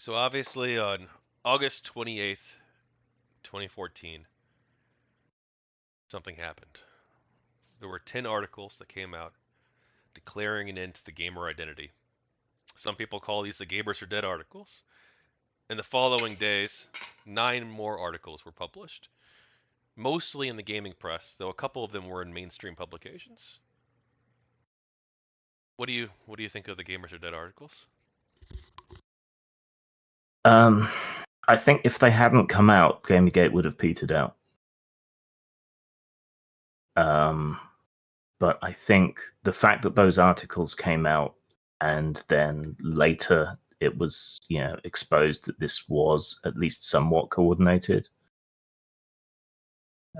So obviously on August 28th, 2014, something happened. There were 10 articles that came out declaring an end to the gamer identity. Some people call these the Gamers Are Dead articles. In the following days, 9 more articles were published, mostly in the gaming press, though a couple of them were in mainstream publications. What do you think of the Gamers Are Dead articles? I think if they hadn't come out, GamerGate would have petered out. But I think the fact that those articles came out and then later it was, exposed that this was at least somewhat coordinated.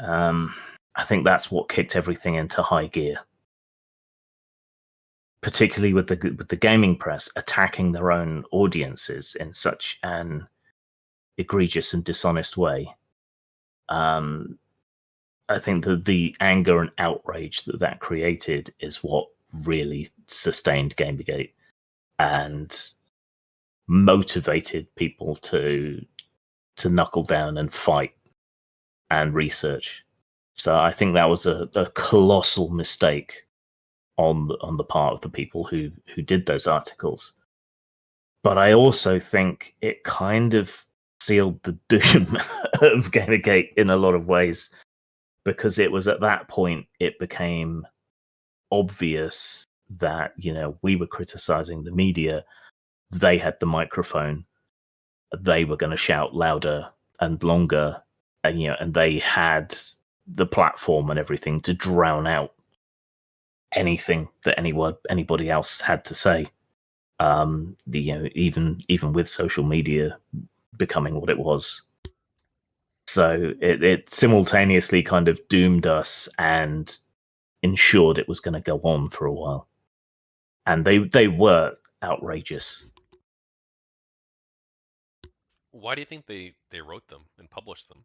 I think that's what kicked everything into high gear, particularly with the gaming press attacking their own audiences in such an egregious and dishonest way. I think that the anger and outrage that created is what really sustained GamerGate and motivated people to knuckle down and fight and research. So I think that was a colossal mistake on the part of the people who did those articles. But I also think it kind of sealed the doom of GamerGate in a lot of ways, because it was at that point it became obvious that, we were criticizing the media. They had the microphone. They were going to shout louder and longer, and they had the platform and everything to drown out anything that anybody else had to say. Even with social media becoming what it was. So it simultaneously kind of doomed us and ensured it was going to go on for a while. And they were outrageous. Why do you think they wrote them and published them?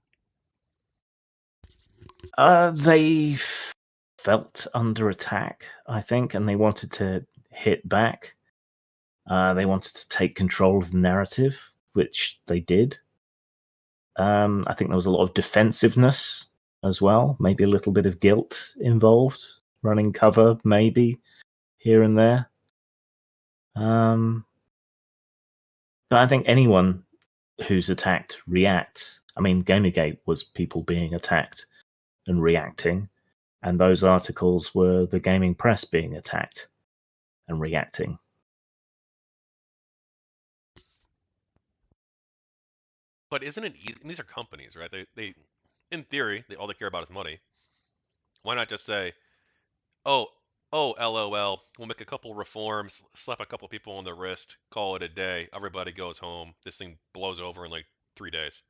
They felt under attack, I think, and they wanted to hit back. They wanted to take control of the narrative, which they did. I think there was a lot of defensiveness as well, maybe a little bit of guilt involved, running cover maybe here and there. But I think anyone who's attacked reacts. I mean, GamerGate was people being attacked and reacting, and those articles were the gaming press being attacked and reacting. But isn't it easy? And these are companies, right? They in theory, all they care about is money. Why not just say, oh, LOL, we'll make a couple reforms, slap a couple people on the wrist, call it a day, everybody goes home, this thing blows over in like 3 days.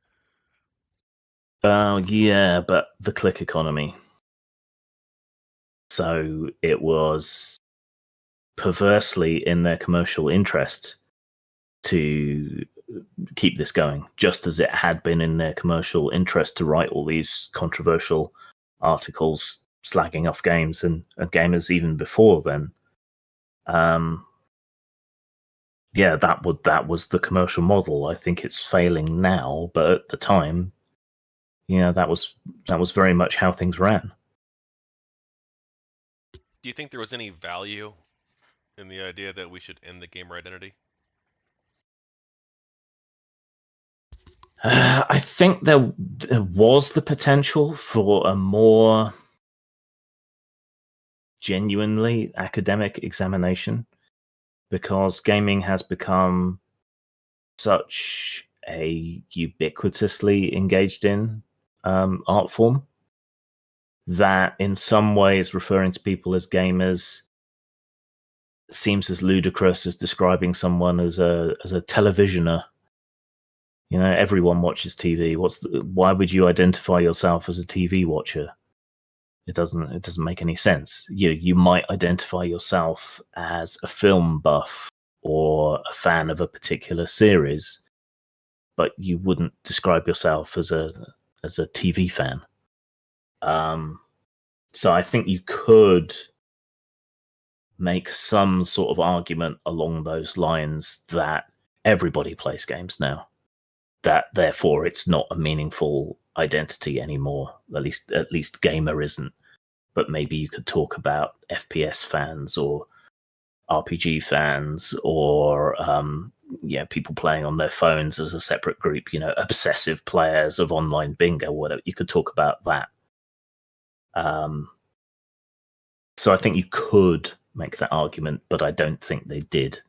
Yeah, but the click economy. So it was perversely in their commercial interest to keep this going, just as it had been in their commercial interest to write all these controversial articles slagging off games and gamers even before then. Yeah, that was the commercial model. I think it's failing now, but at the time, that was very much how things ran. Do you think there was any value in the idea that we should end the gamer identity? I think there was the potential for a more genuinely academic examination, because gaming has become such a ubiquitously engaged in art form that in some ways referring to people as gamers seems as ludicrous as describing someone as a televisioner. Everyone watches TV. Why would you identify yourself as a TV watcher? It doesn't make any sense. You might identify yourself as a film buff or a fan of a particular series, but you wouldn't describe yourself as a TV fan. So I think you could make some sort of argument along those lines that everybody plays games now. That therefore it's not a meaningful identity anymore. At least gamer isn't. But maybe you could talk about FPS fans or RPG fans or people playing on their phones as a separate group. Obsessive players of online bingo, whatever. You could talk about that. So I think you could make that argument, but I don't think they did.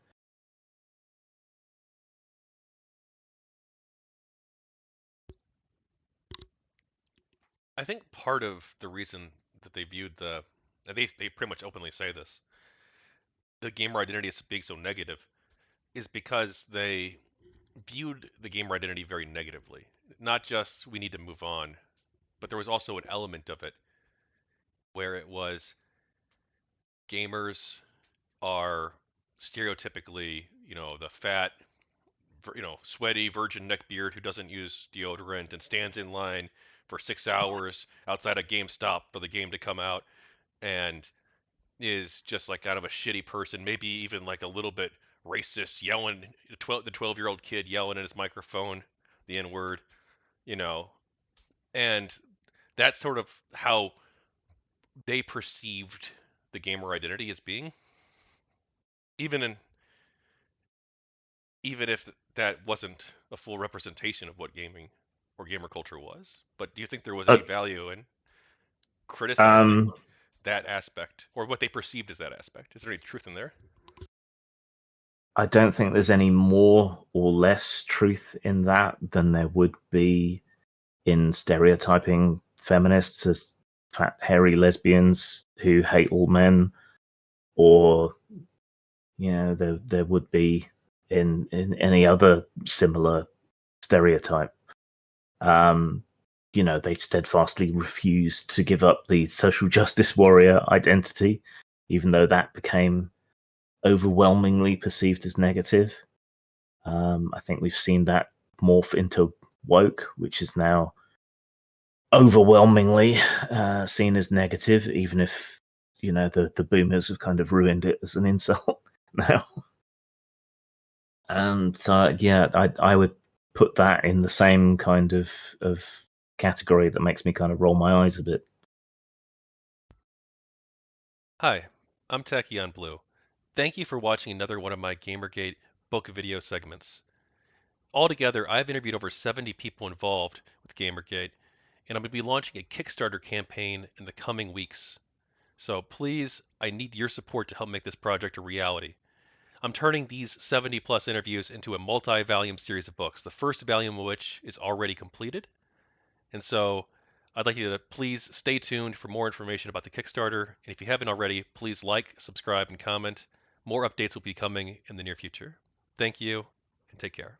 I think part of the reason that they viewed and they pretty much openly say this, the gamer identity as being so negative, is because they viewed the gamer identity very negatively. Not just we need to move on, but there was also an element of it where it was gamers are stereotypically, the fat, sweaty virgin neckbeard who doesn't use deodorant and stands in line for 6 hours outside a GameStop for the game to come out and is just like kind of a shitty person, maybe even like a little bit racist, yelling the 12-year-old kid yelling at his microphone the N word, you know, and that's sort of how they perceived the gamer identity as being, even in even if that wasn't a full representation of what gaming or gamer culture was. But do you think there was Uh, any value in criticizing um, that aspect or what they perceived as that aspect? Is there any truth in there? I don't think there's any more or less truth in that than there would be in stereotyping feminists as fat, hairy lesbians who hate all men, or there would be in any other similar stereotype. They steadfastly refused to give up the social justice warrior identity, even though that became overwhelmingly perceived as negative. I think we've seen that morph into woke, which is now overwhelmingly seen as negative, even if the boomers have kind of ruined it as an insult now. And so, I would put that in the same kind of category that makes me kind of roll my eyes a bit. Hi, I'm Tachyon Blue. Thank you for watching another one of my GamerGate book video segments. Altogether, I've interviewed over 70 people involved with GamerGate, and I'm going to be launching a Kickstarter campaign in the coming weeks. So please, I need your support to help make this project a reality. I'm turning these 70 plus interviews into a multi-volume series of books, the first volume of which is already completed. And so I'd like you to please stay tuned for more information about the Kickstarter. And if you haven't already, please like, subscribe, and comment. More updates will be coming in the near future. Thank you, and take care.